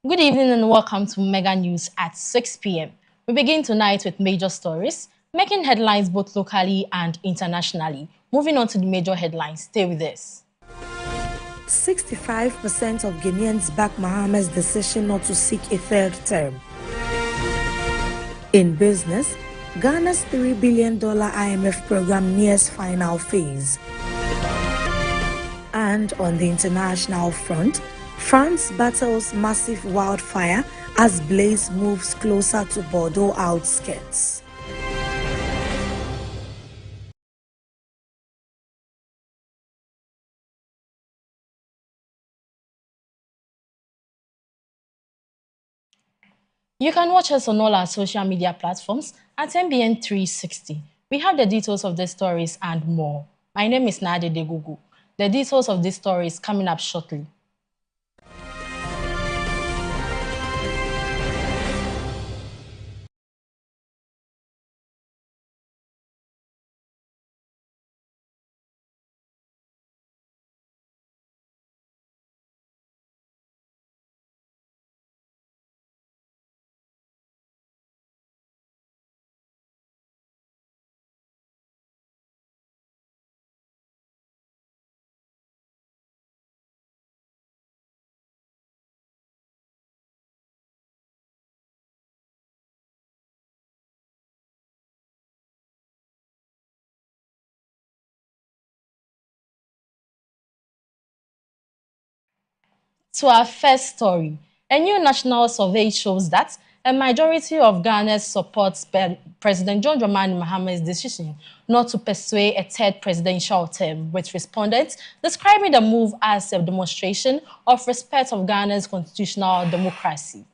Good evening and welcome to Mega News at 6 p.m. We begin tonight with major stories, making headlines both locally and internationally. Moving on to the major headlines, stay with us. 65% of Ghanaians back Mahama's decision not to seek a third term. In business, Ghana's $3 billion IMF program nears final phase. And on the international front, France battles massive wildfire as blaze moves closer to Bordeaux outskirts. You can watch us on all our social media platforms at MBN 360. We have the details of the stories and more. My name is Nade Degugu. The details of this story is coming up shortly. To our first story, a new national survey shows that a majority of Ghanaians supports President John Dramani Mahama's decision not to pursue a third presidential term, with respondents describing the move as a demonstration of respect of Ghana's constitutional democracy.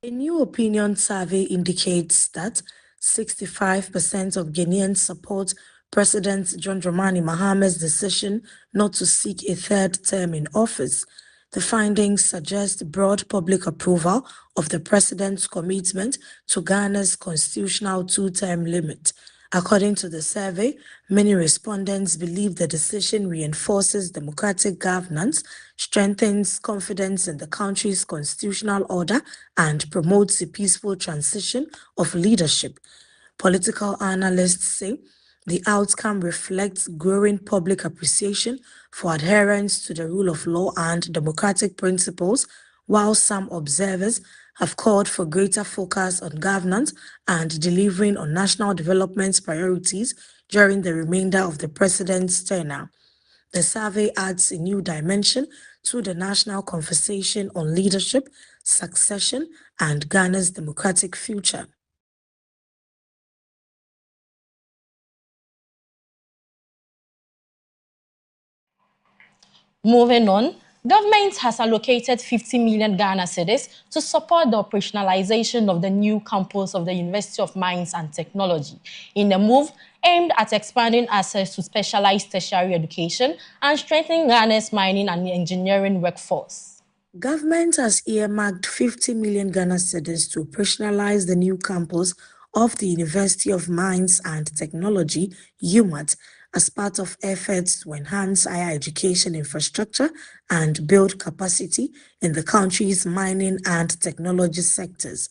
A new opinion survey indicates that 65% of Ghanaians support President John Dramani Mahama's decision not to seek a third term in office. The findings suggest broad public approval of the president's commitment to Ghana's constitutional two-term limit. According to the survey, many respondents believe the decision reinforces democratic governance, strengthens confidence in the country's constitutional order, and promotes a peaceful transition of leadership. Political analysts say the outcome reflects growing public appreciation for adherence to the rule of law and democratic principles, while some observers have called for greater focus on governance and delivering on national development priorities during the remainder of the president's tenure. The survey adds a new dimension to the national conversation on leadership, succession, and Ghana's democratic future. Moving on, government has allocated 50 million Ghana cedis to support the operationalization of the new campus of the University of Mines and Technology, in a move aimed at expanding access to specialized tertiary education and strengthening Ghana's mining and engineering workforce. Government has earmarked 50 million Ghana cedis to operationalize the new campus of the University of Mines and Technology, UMAT, as part of efforts to enhance higher education infrastructure and build capacity in the country's mining and technology sectors.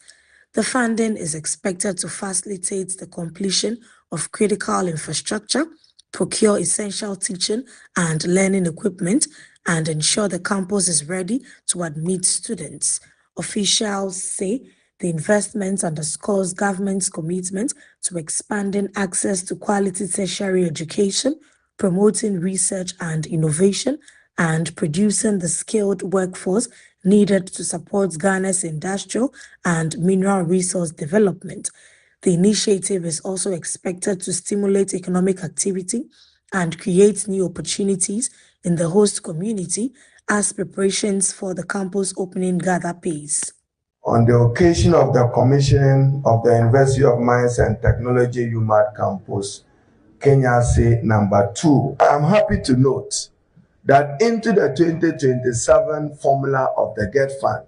The funding is expected to facilitate the completion of critical infrastructure, procure essential teaching and learning equipment, and ensure the campus is ready to admit students. Officials say the investment underscores government's commitment to expanding access to quality tertiary education, promoting research and innovation, and producing the skilled workforce needed to support Ghana's industrial and mineral resource development. The initiative is also expected to stimulate economic activity and create new opportunities in the host community as preparations for the campus opening gather pace. On the occasion of the commissioning of the University of Mines and Technology UMAT campus, Kenya C number 2, I am happy to note that into the 2027 formula of the GET Fund,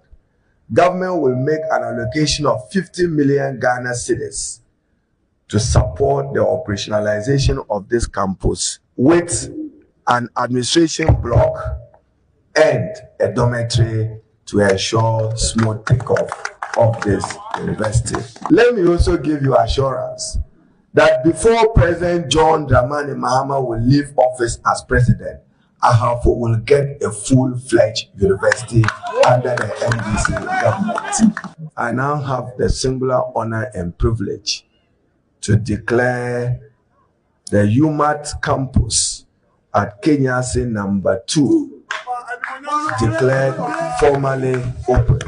government will make an allocation of 50 million Ghana cedis to support the operationalization of this campus with an administration block and a dormitory to ensure smooth takeoff of this university. Let me also give you assurance that before President John Dramani Mahama will leave office as president, Ahafo will get a full-fledged university under the NDC government. I now have the singular honor and privilege to declare the UMAT campus at Kenyasi number 2 declared formally open.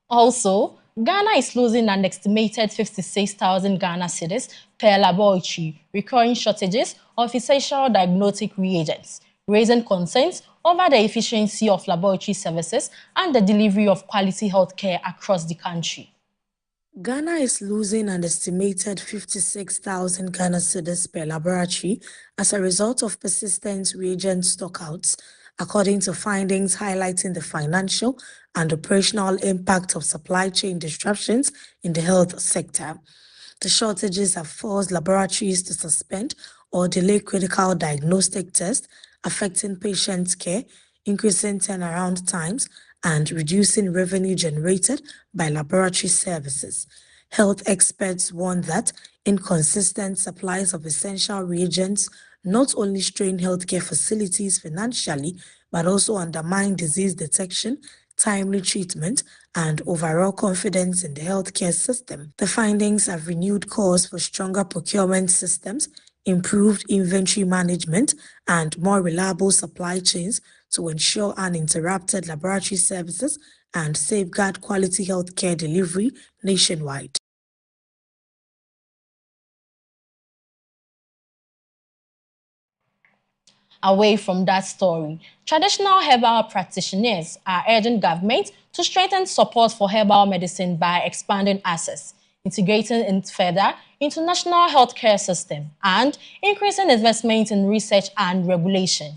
Also, Ghana is losing an estimated 56,000 Ghana cedis per laboratory, recurring shortages of essential diagnostic reagents, raising concerns over the efficiency of laboratory services and the delivery of quality healthcare across the country. Ghana is losing an estimated 56,000 Ghana cedis per laboratory as a result of persistent reagent stockouts, according to findings highlighting the financial and operational impact of supply chain disruptions in the health sector. The shortages have forced laboratories to suspend or delay critical diagnostic tests, affecting patient care, increasing turnaround times, and reducing revenue generated by laboratory services. Health experts warn that inconsistent supplies of essential reagents not only strain healthcare facilities financially, but also undermine disease detection, timely treatment, and overall confidence in the healthcare system. The findings have renewed calls for stronger procurement systems, improved inventory management, and more reliable supply chains to ensure uninterrupted laboratory services and safeguard quality healthcare delivery nationwide. Away from that story, traditional herbal practitioners are urging government to strengthen support for herbal medicine by expanding access, integrating it further into national healthcare system, and increasing investment in research and regulation.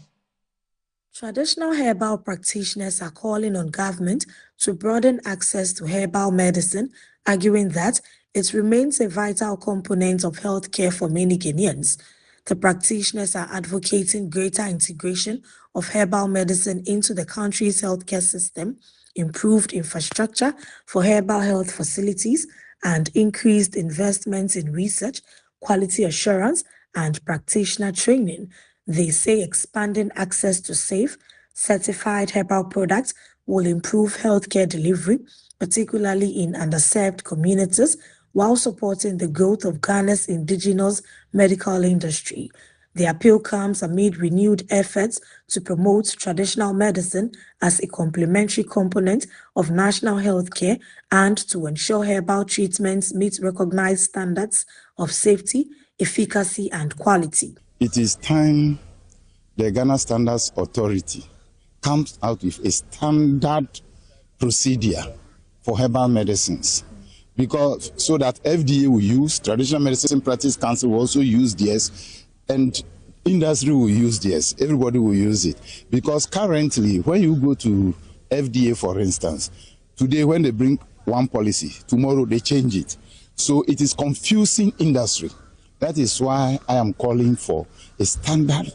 Traditional herbal practitioners are calling on government to broaden access to herbal medicine, arguing that it remains a vital component of healthcare for many Ghanaians. The practitioners are advocating greater integration of herbal medicine into the country's healthcare system, improved infrastructure for herbal health facilities, and increased investments in research, quality assurance, and practitioner training. They say expanding access to safe, certified herbal products will improve healthcare delivery, particularly in underserved communities, while supporting the growth of Ghana's indigenous medical industry. The appeal comes amid renewed efforts to promote traditional medicine as a complementary component of national healthcare and to ensure herbal treatments meet recognized standards of safety, efficacy, and quality. It is time the Ghana Standards Authority comes out with a standard procedure for herbal medicines, because so that FDA will use, Traditional Medicine Practice Council will also use theirs, and industry will use theirs. Everybody will use it, because currently when you go to FDA, for instance, today when they bring one policy, tomorrow they change it. So it is confusing industry. That is why I am calling for a standard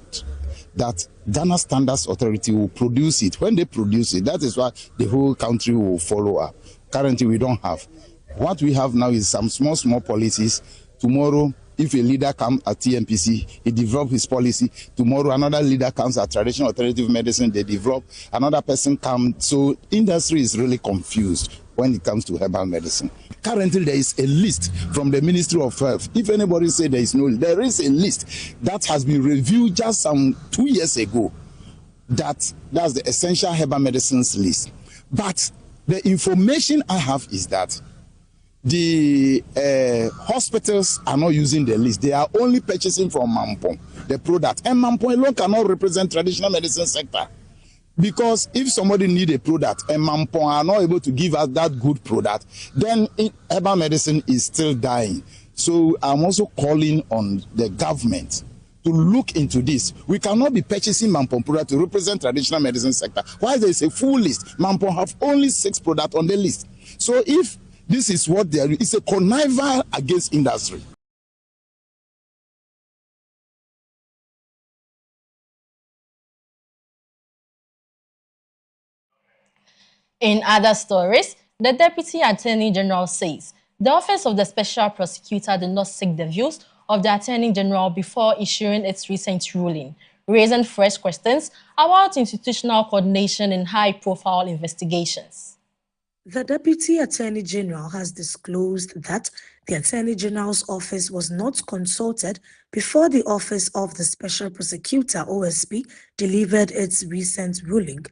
that Ghana Standards Authority will produce it. When they produce it, that is why the whole country will follow up. Currently, we don't have. What we have now is some small policies. Tomorrow, if a leader comes at TMPC, he develops his policy. Tomorrow, another leader comes at Traditional Alternative Medicine, they develop. Another person comes. So industry is really confused when it comes to herbal medicine. Currently, there is a list from the Ministry of Health. If anybody say there is no, there is a list that has been reviewed just some 2 years ago. That's the essential herbal medicines list. But the information I have is that the hospitals are not using the list. They are only purchasing from Mampong, the product. And Mampong alone cannot represent traditional medicine sector. Because if somebody need a product and Mampong are not able to give us that good product, then herbal medicine is still dying. So I'm also calling on the government to look into this. We cannot be purchasing Mampong product to represent traditional medicine sector. Why there is a full list? Mampong have only 6 products on the list. So if this is what they are, it's a conniver against industry. In other stories, the Deputy Attorney General says the Office of the Special Prosecutor did not seek the views of the Attorney General before issuing its recent ruling, raising fresh questions about institutional coordination in high-profile investigations. The Deputy Attorney General has disclosed that the Attorney General's office was not consulted before the Office of the Special Prosecutor (OSP) delivered its recent ruling.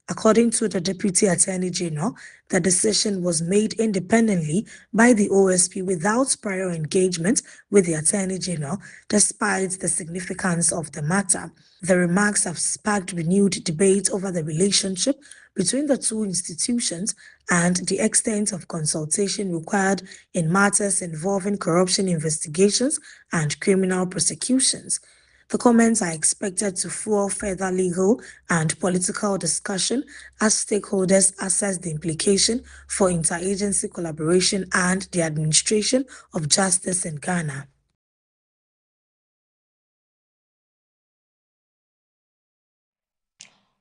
According to the Deputy Attorney General, the decision was made independently by the OSP without prior engagement with the Attorney General, despite the significance of the matter. The remarks have sparked renewed debate over the relationship between the two institutions and the extent of consultation required in matters involving corruption investigations and criminal prosecutions. The comments are expected to fuel further legal and political discussion as stakeholders assess the implication for interagency collaboration and the administration of justice in Ghana.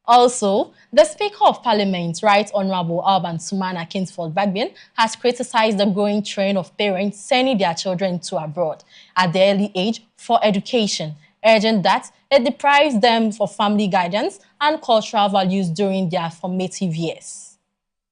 Also, the Speaker of Parliament, Right Honourable Alban Sumana Kingsford-Bagbin, has criticized the growing trend of parents sending their children to abroad at the early age for education, urging that it deprives them of family guidance and cultural values during their formative years.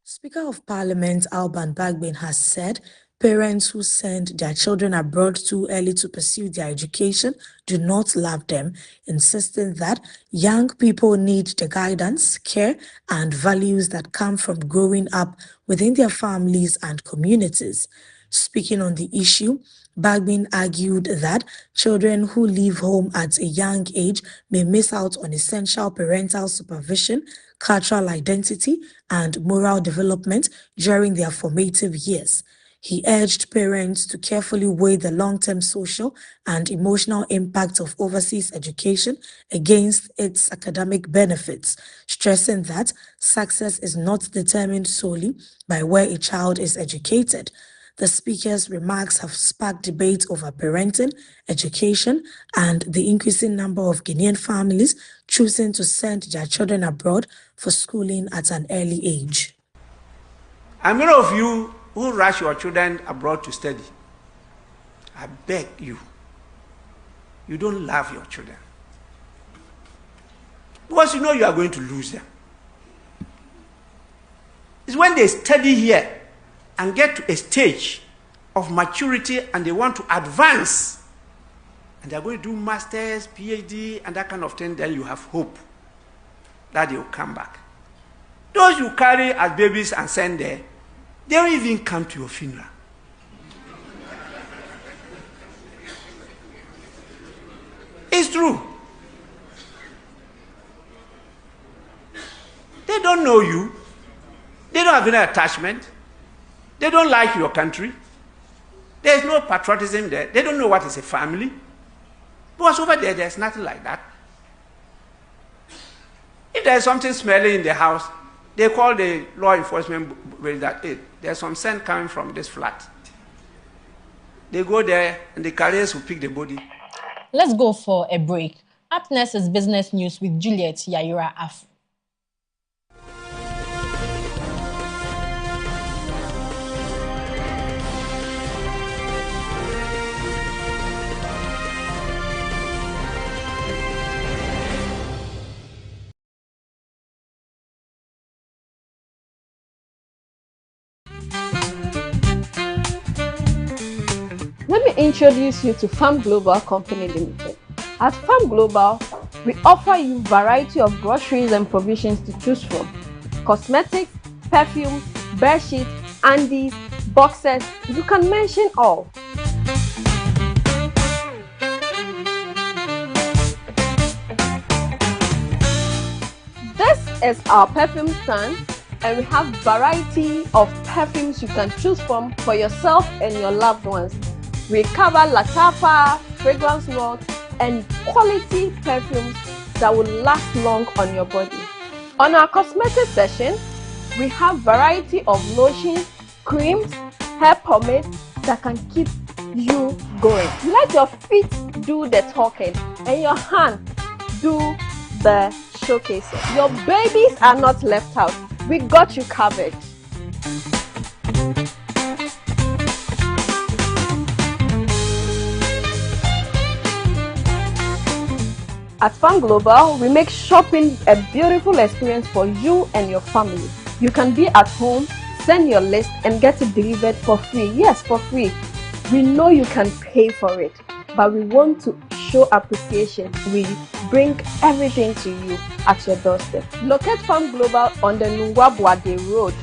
Speaker of Parliament Alban Bagbin has said parents who send their children abroad too early to pursue their education do not love them, insisting that young people need the guidance, care, and values that come from growing up within their families and communities. Speaking on the issue, Bagbin argued that children who leave home at a young age may miss out on essential parental supervision, cultural identity, and moral development during their formative years. He urged parents to carefully weigh the long-term social and emotional impact of overseas education against its academic benefits, stressing that success is not determined solely by where a child is educated. The speaker's remarks have sparked debate over parenting, education, and the increasing number of Guinean families choosing to send their children abroad for schooling at an early age. And many of you who rush your children abroad to study, I beg you, you don't love your children. Because you know you are going to lose them. It's when they study here and get to a stage of maturity and they want to advance, and they're going to do masters, PhD, and that kind of thing, then you have hope that they will come back. Those you carry as babies and send there, they don't even come to your funeral. It's true. They don't know you. They don't have any attachment. They don't like your country. There's no patriotism there. They don't know what is a family. Because over there, there's nothing like that. If there's something smelly in the house, they call the law enforcement with that, hey, there's some scent coming from this flat. They go there and the carriers will pick the body. Let's go for a break. Up next is business news with Juliet Yaira Afu. Let me introduce you to Farm Global Company Limited. At Farm Global, we offer you a variety of groceries and provisions to choose from. Cosmetics, perfumes, bed sheets, undies, boxes, you can mention all. This is our perfume stand, and we have variety of perfumes you can choose from for yourself and your loved ones. We cover Latapa, fragrance notes, and quality perfumes that will last long on your body. On our cosmetic section, we have variety of lotions, creams, hair pomade that can keep you going. Let your feet do the talking and your hands do the showcasing. Your babies are not left out. We got you covered. At Farm Global, we make shopping a beautiful experience for you and your family. You can be at home, send your list and get it delivered for free. Yes, for free. We know you can pay for it, but we want to show appreciation. We bring everything to you at your doorstep. Locate Farm Global on the Nungwa-Boade Road,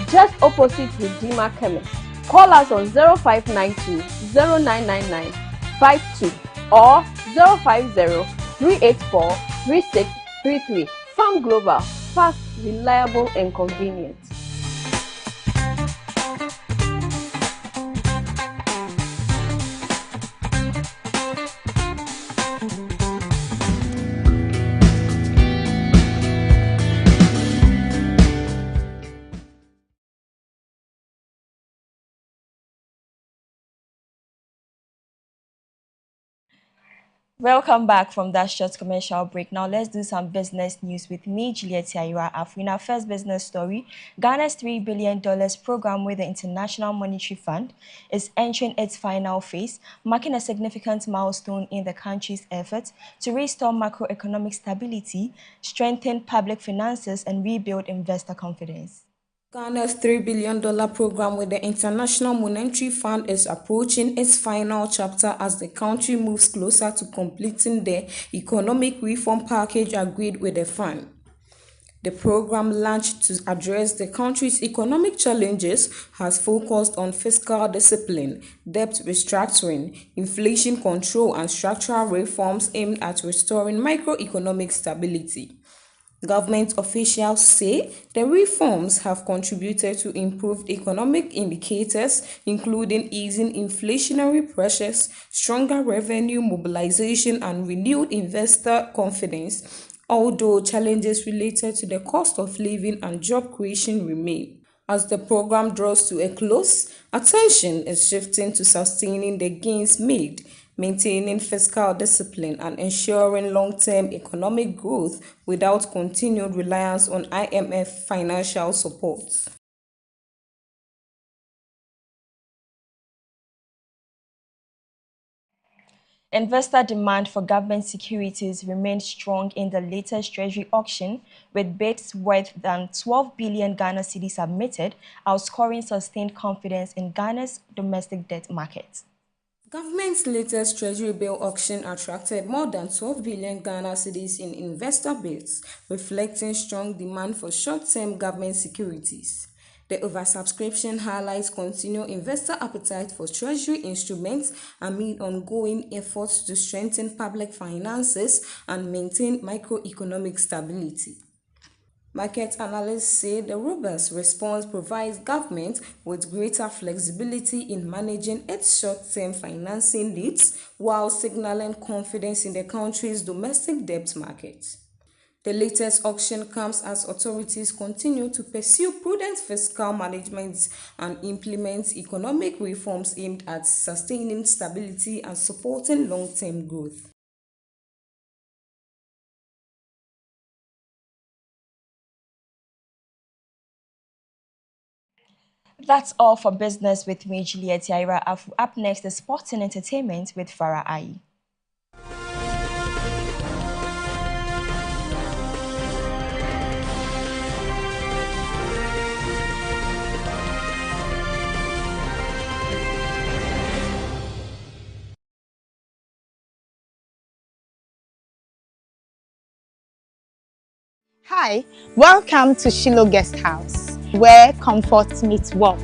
just opposite Redeemer Chemist. Call us on 0592 0999 52 or 050 384 3633. Farm Global, fast, reliable, and convenient. Welcome back from that short commercial break. Now let's do some business news with me, Juliet Yaira Afu. In our first business story, Ghana's $3 billion program with the International Monetary Fund is entering its final phase, marking a significant milestone in the country's efforts to restore macroeconomic stability, strengthen public finances, and rebuild investor confidence. Ghana's $3 billion program with the International Monetary Fund is approaching its final chapter as the country moves closer to completing the economic reform package agreed with the fund. The program, launched to address the country's economic challenges, has focused on fiscal discipline, debt restructuring, inflation control, and structural reforms aimed at restoring macroeconomic stability. Government officials say the reforms have contributed to improved economic indicators, including easing inflationary pressures, stronger revenue mobilization, and renewed investor confidence, although challenges related to the cost of living and job creation remain. As the program draws to a close, attention is shifting to sustaining the gains made, maintaining fiscal discipline, and ensuring long-term economic growth without continued reliance on IMF financial support. Investor demand for government securities remained strong in the latest Treasury auction, with bids worth than 12 billion Ghana cedis submitted, outscoring sustained confidence in Ghana's domestic debt market. Government's latest Treasury bill auction attracted more than 12 billion Ghana cedis in investor bids, reflecting strong demand for short-term government securities. The oversubscription highlights continued investor appetite for Treasury instruments amid ongoing efforts to strengthen public finances and maintain macroeconomic stability. Market analysts say the robust response provides government with greater flexibility in managing its short-term financing needs while signaling confidence in the country's domestic debt market. The latest auction comes as authorities continue to pursue prudent fiscal management and implement economic reforms aimed at sustaining stability and supporting long-term growth. That's all for business with me, Juliet Yaira Afu. Up next is sports and entertainment with Farah Ayi. Hi, welcome to Shiloh Guest House, where comfort meets warmth.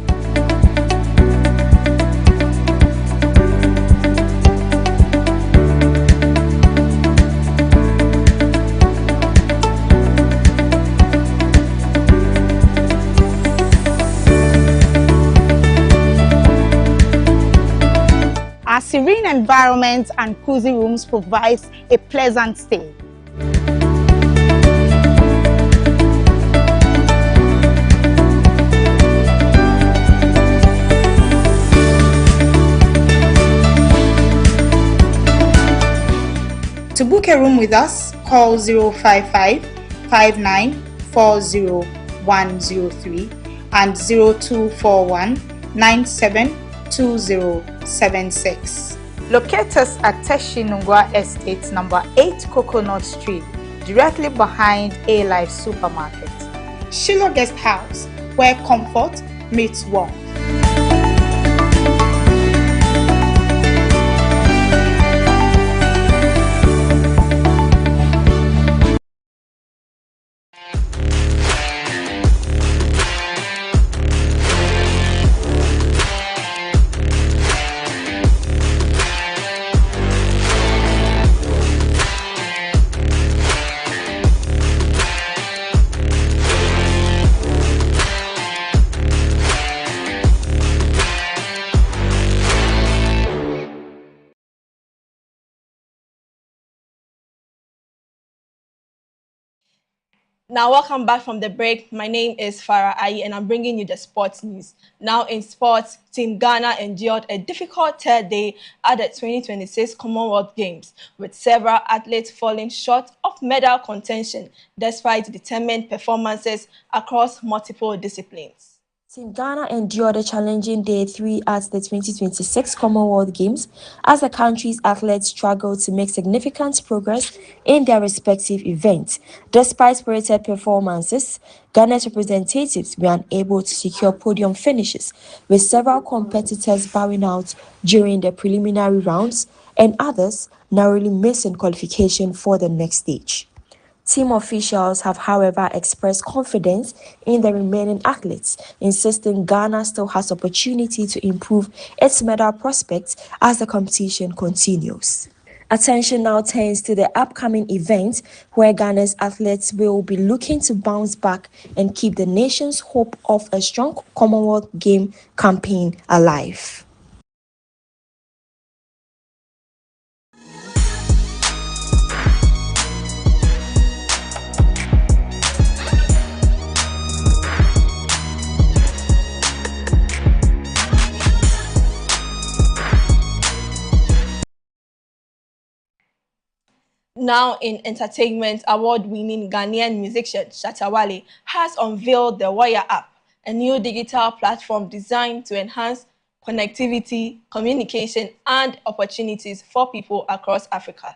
Our serene environment and cozy rooms provides a pleasant stay. To book a room with us, call 055-5940 103 and 0241 972076. Locate us at Teshinungwa Estate, number 8 Coconut Street, directly behind A-Life Supermarket. Shiloh Guest House, where comfort meets warmth. Now, welcome back from the break. My name is Farah Ayi, and I'm bringing you the sports news. Now, in sports, Team Ghana endured a difficult third day at the 2026 Commonwealth Games, with several athletes falling short of medal contention despite determined performances across multiple disciplines. Team Ghana endured a challenging day 3 at the 2026 Commonwealth Games as the country's athletes struggled to make significant progress in their respective events. Despite spirited performances, Ghana's representatives were unable to secure podium finishes, with several competitors bowing out during the preliminary rounds and others narrowly missing qualification for the next stage. Team officials have, however, expressed confidence in the remaining athletes, insisting Ghana still has opportunity to improve its medal prospects as the competition continues. Attention now turns to the upcoming event where Ghana's athletes will be looking to bounce back and keep the nation's hope of a strong Commonwealth Game campaign alive. Now in entertainment, award-winning Ghanaian musician Shatta Wale has unveiled the Wire app, a new digital platform designed to enhance connectivity, communication, and opportunities for people across Africa.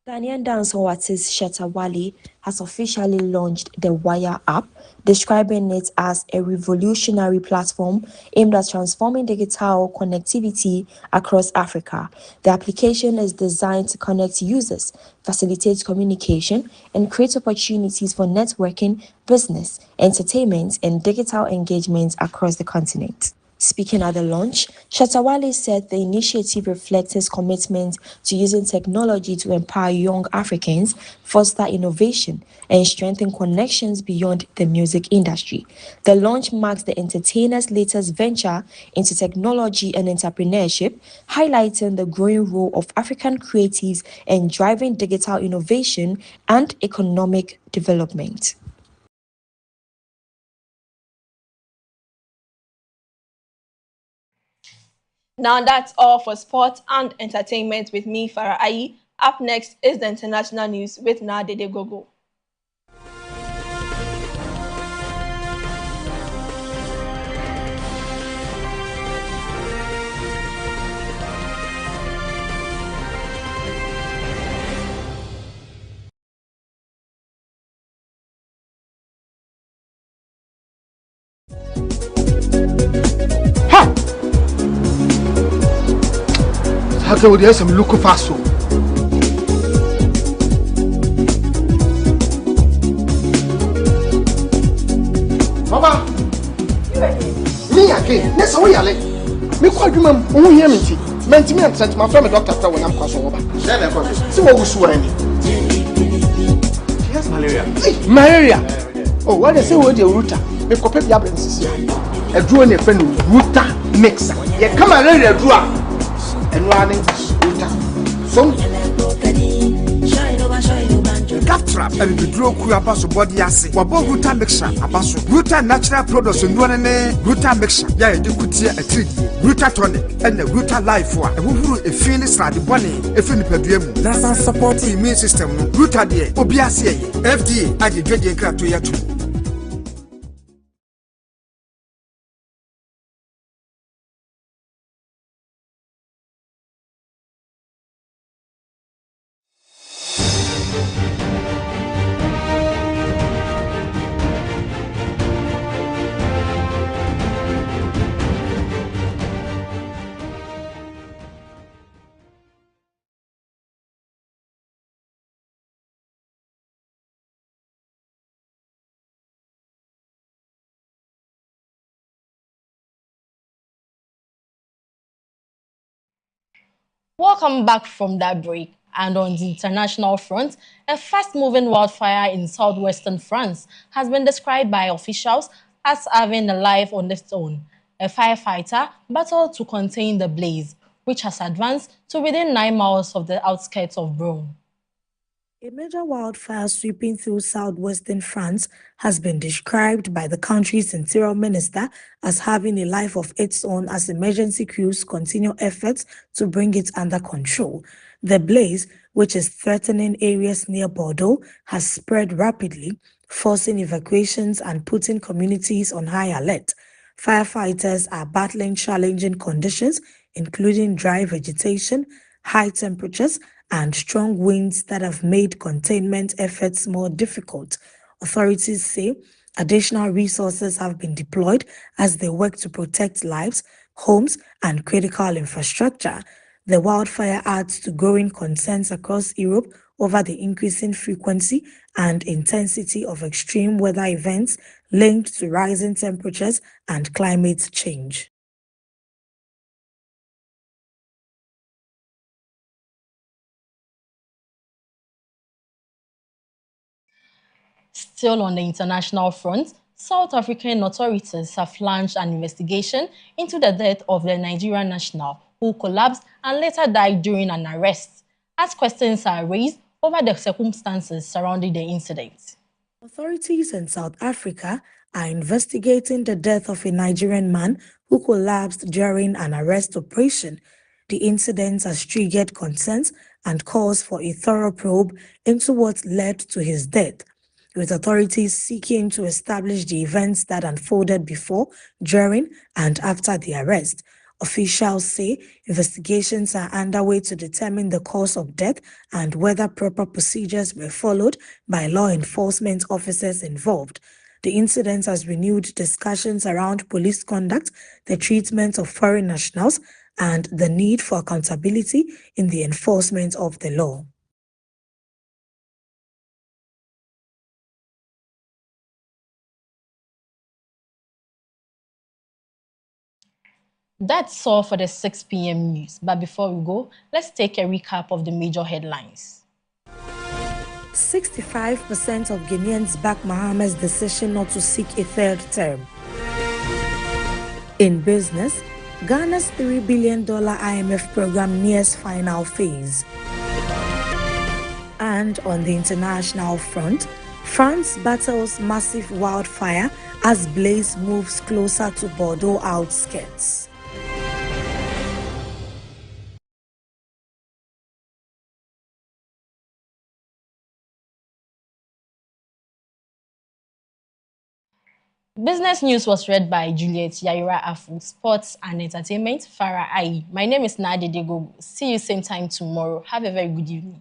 Ghanaian dancehall artist Shatta Wale has officially launched the Wire app, describing it as a revolutionary platform aimed at transforming digital connectivity across Africa. The application is designed to connect users, facilitate communication, and create opportunities for networking, business, entertainment, and digital engagement across the continent. Speaking at the launch, Shatta Wale said the initiative reflects his commitment to using technology to empower young Africans, foster innovation, and strengthen connections beyond the music industry. The launch marks the entertainer's latest venture into technology and entrepreneurship, highlighting the growing role of African creatives in driving digital innovation and economic development. Now that's all for sports and entertainment with me, Farah Ayi. Up next is the international news with Nadede Gogo. How can we have some look fast? Mama, me again. Let's go. Yale. Me call you, ma'am. Who hear me? Meant me and sent my friend doctor when I'm crossing over. See what we saw any. She has malaria. Malaria. Oh, what they say? What the router? Me copy the absence here. A drone a friend router mixer. Yeah, come on, ready to draw. And running some Gaftrap and the draw ku abaso body ase wabo ruta mixture abaso ruta natural products nduane ne ruta mixture ya e de kutie atridi ruta tonic and the ruta life wa e huhuru e feel strade bone e fi nipadua mu na support immune system no ruta de obi ase ye FDA ade dwede nkrato ya tu Welcome back from that break. And on the international front, a fast-moving wildfire in southwestern France has been described by officials as having a life on its own. A firefighter battled to contain the blaze, which has advanced to within 9 miles of the outskirts of Brune. A major wildfire sweeping through southwestern France has been described by the country's interior minister as having a life of its own as emergency crews continue efforts to bring it under control. The blaze, which is threatening areas near Bordeaux, has spread rapidly, forcing evacuations and putting communities on high alert. Firefighters are battling challenging conditions, including dry vegetation, high temperatures, and strong winds that have made containment efforts more difficult. Authorities say additional resources have been deployed as they work to protect lives, homes, and critical infrastructure. The wildfire adds to growing concerns across Europe over the increasing frequency and intensity of extreme weather events linked to rising temperatures and climate change. Still on the international front, South African authorities have launched an investigation into the death of the Nigerian national who collapsed and later died during an arrest, as questions are raised over the circumstances surrounding the incident. Authorities in South Africa are investigating the death of a Nigerian man who collapsed during an arrest operation. The incident has triggered concerns and calls for a thorough probe into what led to his death, with authorities seeking to establish the events that unfolded before, during, and after the arrest. Officials say investigations are underway to determine the cause of death and whether proper procedures were followed by law enforcement officers involved. The incident has renewed discussions around police conduct, the treatment of foreign nationals, and the need for accountability in the enforcement of the law. That's all for the 6 p.m. news. But before we go, let's take a recap of the major headlines. 65% of Guineans back Mahama's decision not to seek a third term. In business, Ghana's $3 billion IMF program nears final phase. And on the international front, France battles massive wildfire as blaze moves closer to Bordeaux outskirts. Business news was read by Juliet Yaira Afu, sports and entertainment, Farah Ai. My name is Nadia Degogo. See you same time tomorrow. Have a very good evening.